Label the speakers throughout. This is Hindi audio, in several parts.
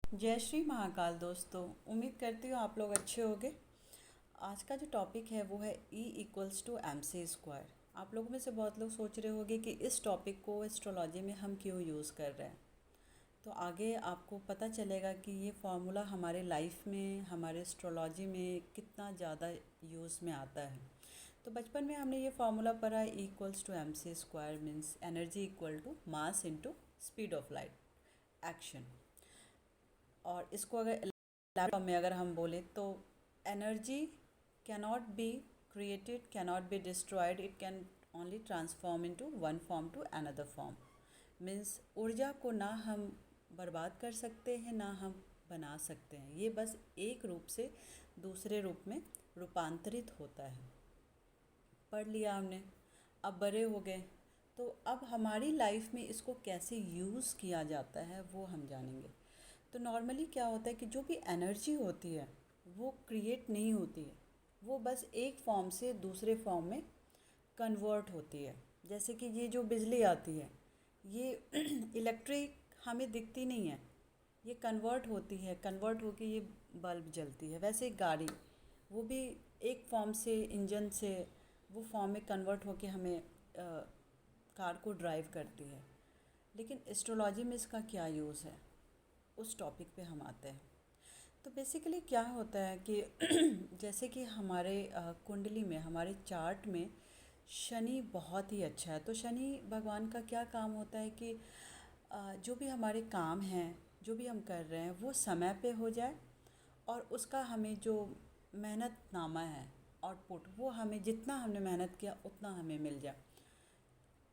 Speaker 1: जय श्री महाकाल दोस्तों। उम्मीद करती हूँ आप लोग अच्छे होंगे। आज का जो टॉपिक है वो है E=mc²। आप लोगों में से बहुत लोग सोच रहे होंगे कि इस टॉपिक को एस्ट्रोलॉजी में हम क्यों यूज़ कर रहे हैं। तो आगे आपको पता चलेगा कि ये फार्मूला हमारे लाइफ में, हमारे एस्ट्रोलॉजी में कितना ज़्यादा यूज़ में आता है। तो बचपन में हमने ये फार्मूला पढ़ा, E=mc² means energy equal to mass into speed of light action. और इसको अगर लैपटॉप में अगर हम बोलें तो energy cannot be created, cannot be destroyed, it can only transform into one form to another form. Means ऊर्जा को ना हम बर्बाद कर सकते हैं ना हम बना सकते हैं, ये बस एक रूप से दूसरे रूप में रूपांतरित होता है। पढ़ लिया हमने, अब बड़े हो गए, तो अब हमारी लाइफ में इसको कैसे यूज़ किया जाता है वो हम जानेंगे। तो नॉर्मली क्या होता है कि जो भी एनर्जी होती है वो क्रिएट नहीं होती है, वो बस एक फॉर्म से दूसरे फॉर्म में कन्वर्ट होती है। जैसे कि ये जो बिजली आती है, ये इलेक्ट्रिक हमें दिखती नहीं है, ये कन्वर्ट होती है, कन्वर्ट होके ये बल्ब जलती है। वैसे गाड़ी, वो भी एक फॉर्म से, इंजन से वो फॉर्म में कन्वर्ट होके हमें कार को ड्राइव करती है। लेकिन एस्ट्रोलॉजी में इसका क्या यूज़ है, उस टॉपिक पे हम आते हैं। तो बेसिकली क्या होता है कि जैसे कि हमारे कुंडली में, हमारे चार्ट में शनि बहुत ही अच्छा है। तो शनि भगवान का क्या काम होता है कि जो भी हमारे काम हैं, जो भी हम कर रहे हैं वो समय पे हो जाए, और उसका हमें जो मेहनत नामा है, आउटपुट, वो हमें जितना हमने मेहनत किया उतना हमें मिल जाए।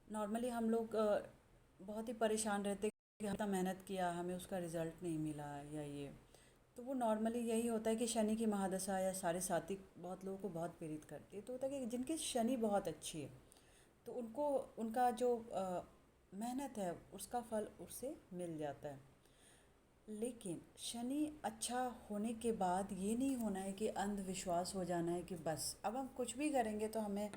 Speaker 1: नॉर्मली हम लोग बहुत ही परेशान रहते कि इतना मेहनत किया, हमें उसका रिज़ल्ट नहीं मिला या ये। तो वो नॉर्मली यही होता है कि शनि की महादशा या साढ़े साती बहुत लोगों को बहुत पीड़ित करती है। तो होता है कि जिनकी शनि बहुत अच्छी है तो उनको उनका जो मेहनत है उसका फल उससे मिल जाता है। लेकिन शनि अच्छा होने के बाद ये नहीं होना है कि अंधविश्वास हो जाना है कि बस अब हम कुछ भी करेंगे तो हमें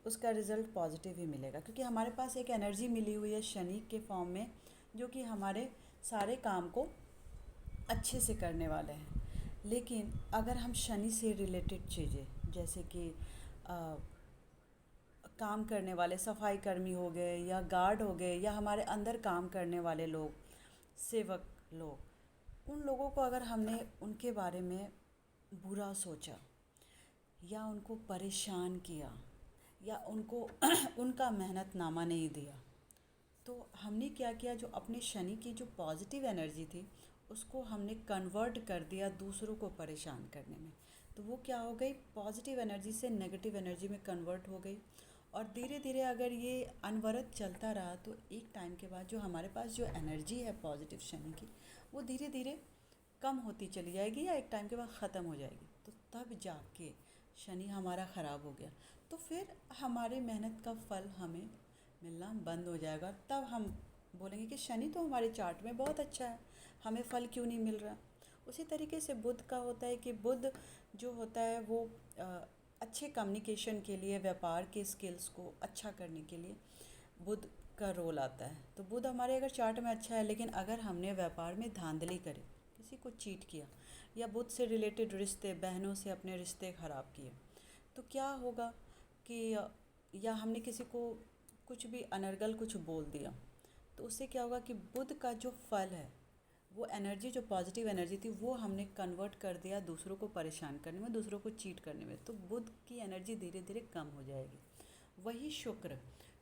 Speaker 1: उसका रिज़ल्ट पॉजिटिव ही मिलेगा, क्योंकि हमारे पास एक एनर्जी मिली हुई है शनि के फॉर्म में, जो कि हमारे सारे काम को अच्छे से करने वाले हैं। लेकिन अगर हम शनि से रिलेटेड चीज़ें, जैसे कि अ, काम करने वाले सफाई कर्मी हो गए या गार्ड हो गए या हमारे अंदर काम करने वाले लोग, सेवक लोग, उन लोगों को अगर हमने उनके बारे में बुरा सोचा या उनको परेशान किया या उनको उनका मेहनतनामा नहीं दिया, तो हमने क्या किया, जो अपने शनि की जो पॉजिटिव एनर्जी थी उसको हमने कन्वर्ट कर दिया दूसरों को परेशान करने में। तो वो क्या हो गई, पॉजिटिव एनर्जी से नेगेटिव एनर्जी में कन्वर्ट हो गई। और धीरे धीरे अगर ये अनवरत चलता रहा तो एक टाइम के बाद जो हमारे पास जो एनर्जी है पॉजिटिव शनि की, वो धीरे धीरे कम होती चली जाएगी या एक टाइम के बाद ख़त्म हो जाएगी। तो तब जाके शनि हमारा ख़राब हो गया तो फिर हमारे मेहनत का फल हमें मिलना बंद हो जाएगा। तब हम बोलेंगे कि शनि तो हमारे चार्ट में बहुत अच्छा है, हमें फल क्यों नहीं मिल रहा। उसी तरीके से बुध का होता है कि बुध जो होता है वो अ, अच्छे कम्युनिकेशन के लिए, व्यापार के स्किल्स को अच्छा करने के लिए बुध का रोल आता है। तो बुध हमारे अगर चार्ट में अच्छा है, लेकिन अगर हमने व्यापार में धांधली करी, किसी को चीट किया या बुध से रिलेटेड रिश्ते, बहनों से अपने रिश्ते ख़राब किए, तो क्या होगा कि या हमने किसी को कुछ भी अनर्गल कुछ बोल दिया, तो उससे क्या होगा कि बुध का जो फल है, वो एनर्जी, जो पॉजिटिव एनर्जी थी, वो हमने कन्वर्ट कर दिया दूसरों को परेशान करने में, दूसरों को चीट करने में। तो बुध की एनर्जी धीरे धीरे कम हो जाएगी। वही शुक्र,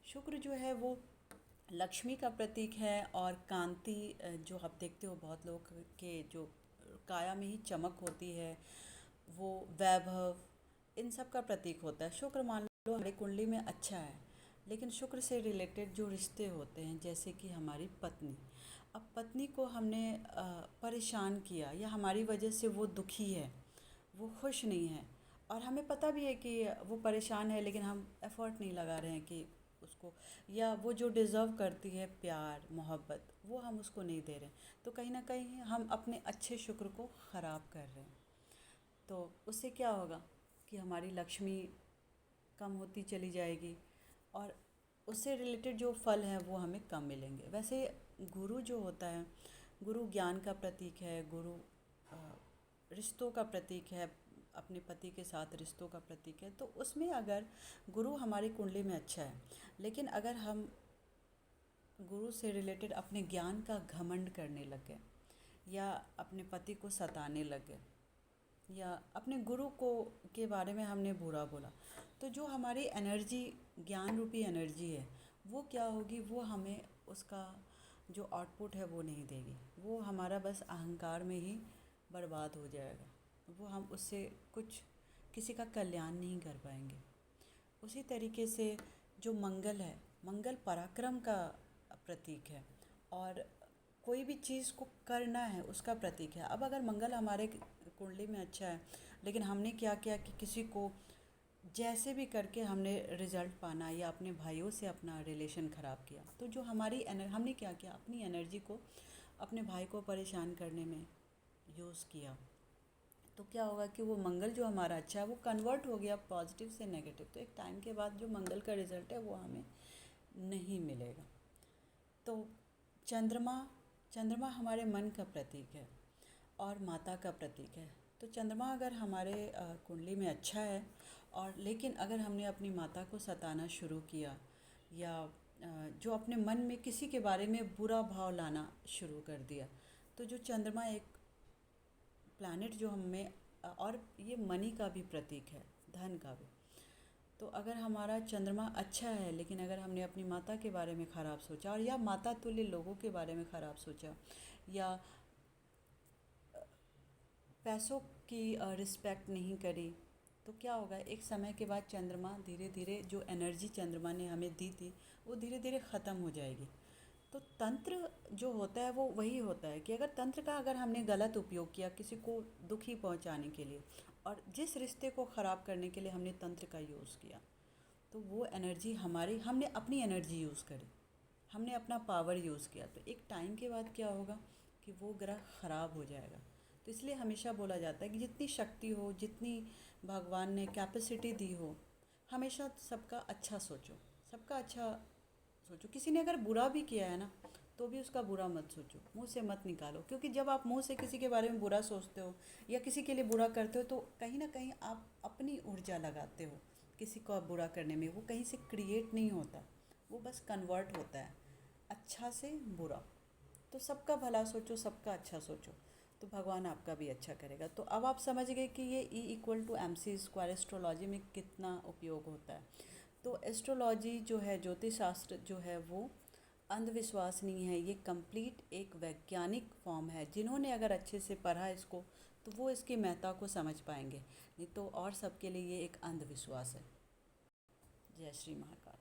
Speaker 1: शुक्र जो है वो लक्ष्मी का प्रतीक है, और कांति, जो आप देखते हो बहुत लोग के जो काया में ही चमक होती है, वो वैभव, इन सब का प्रतीक होता है। शुक्र मान लो हमारी कुंडली में अच्छा है, लेकिन शुक्र से रिलेटेड जो रिश्ते होते हैं, जैसे कि हमारी पत्नी, अब पत्नी को हमने परेशान किया या हमारी वजह से वो दुखी है, वो खुश नहीं है, और हमें पता भी है कि वो परेशान है, लेकिन हम एफ़र्ट नहीं लगा रहे हैं कि उसको, या वो जो डिज़र्व करती है प्यार मोहब्बत, वो हम उसको नहीं दे रहे हैं, तो कहीं ना कहीं हम अपने अच्छे शुक्र को ख़राब कर रहे हैं। तो उससे क्या होगा कि हमारी लक्ष्मी कम होती चली जाएगी, और उससे रिलेटेड जो फल हैं वो हमें कम मिलेंगे। वैसे गुरु जो होता है गुरु ज्ञान का प्रतीक है, गुरु रिश्तों का प्रतीक है, अपने पति के साथ रिश्तों का प्रतीक है। तो उसमें अगर गुरु हमारी कुंडली में अच्छा है, लेकिन अगर हम गुरु से रिलेटेड अपने ज्ञान का घमंड करने लगे, या अपने पति को सताने लगे, या अपने गुरु को के बारे में हमने बुरा बोला, तो जो हमारी एनर्जी, ज्ञान रूपी एनर्जी है, वो क्या होगी, वो हमें उसका जो आउटपुट है वो नहीं देगी। वो हमारा बस अहंकार में ही बर्बाद हो जाएगा। वो हम उससे कुछ, किसी का कल्याण नहीं कर पाएंगे। उसी तरीके से जो मंगल है, मंगल पराक्रम का प्रतीक है, और कोई भी चीज़ को करना है उसका प्रतीक है। अब अगर मंगल हमारे कुंडली में अच्छा है, लेकिन हमने क्या किया कि किसी को जैसे भी करके हमने रिज़ल्ट पाना, या अपने भाइयों से अपना रिलेशन ख़राब किया, तो जो हमारी हमने क्या किया, अपनी एनर्जी को अपने भाई को परेशान करने में यूज़ किया। तो क्या होगा कि वो मंगल जो हमारा अच्छा है वो कन्वर्ट हो गया पॉजिटिव से नेगेटिव। तो एक टाइम के बाद जो मंगल का रिज़ल्ट है वो हमें नहीं मिलेगा। तो चंद्रमा, चंद्रमा हमारे मन का प्रतीक है और माता का प्रतीक है। तो चंद्रमा अगर हमारे कुंडली में अच्छा है, और लेकिन अगर हमने अपनी माता को सताना शुरू किया, या जो अपने मन में किसी के बारे में बुरा भाव लाना शुरू कर दिया, तो जो चंद्रमा एक प्लैनेट जो हमें और ये मनी का भी प्रतीक है, धन का भी। तो अगर हमारा चंद्रमा अच्छा है, लेकिन अगर हमने अपनी माता के बारे में ख़राब सोचा, और या माता तुल्य लोगों के बारे में ख़राब सोचा, या पैसों की रिस्पेक्ट नहीं करी, तो क्या होगा, एक समय के बाद चंद्रमा धीरे धीरे, जो एनर्जी चंद्रमा ने हमें दी थी वो धीरे धीरे ख़त्म हो जाएगी। तो तंत्र जो होता है वो वही होता है कि अगर तंत्र का अगर हमने गलत उपयोग किया किसी को दुखी पहुंचाने के लिए, और जिस रिश्ते को ख़राब करने के लिए हमने तंत्र का यूज़ किया, तो वो एनर्जी हमारी, हमने अपनी एनर्जी यूज़ करी, हमने अपना पावर यूज़ किया, तो एक टाइम के बाद क्या होगा कि वो ग्रह ख़राब हो जाएगा। तो इसलिए हमेशा बोला जाता है कि जितनी शक्ति हो, जितनी भगवान ने कैपेसिटी दी हो, हमेशा सबका अच्छा सोचो, सबका अच्छा सोचो। किसी ने अगर बुरा भी किया है ना, तो भी उसका बुरा मत सोचो, मुंह से मत निकालो, क्योंकि जब आप मुंह से किसी के बारे में बुरा सोचते हो या किसी के लिए बुरा करते हो, तो कहीं ना कहीं आप अपनी ऊर्जा लगाते हो किसी को बुरा करने में। वो कहीं से क्रिएट नहीं होता, वो बस कन्वर्ट होता है अच्छा से बुरा। तो सबका भला सोचो, सबका अच्छा सोचो, तो भगवान आपका भी अच्छा करेगा। तो अब आप समझ गए कि ये E=MC² एस्ट्रोलॉजी में कितना उपयोग होता है। तो एस्ट्रोलॉजी जो है, ज्योतिष शास्त्र जो है, वो अंधविश्वास नहीं है, ये कंप्लीट एक वैज्ञानिक फॉर्म है। जिन्होंने अगर अच्छे से पढ़ा इसको, तो वो इसकी महत्ता को समझ पाएंगे, नहीं तो और सबके लिए ये एक अंधविश्वास है। जय श्री महाकाल।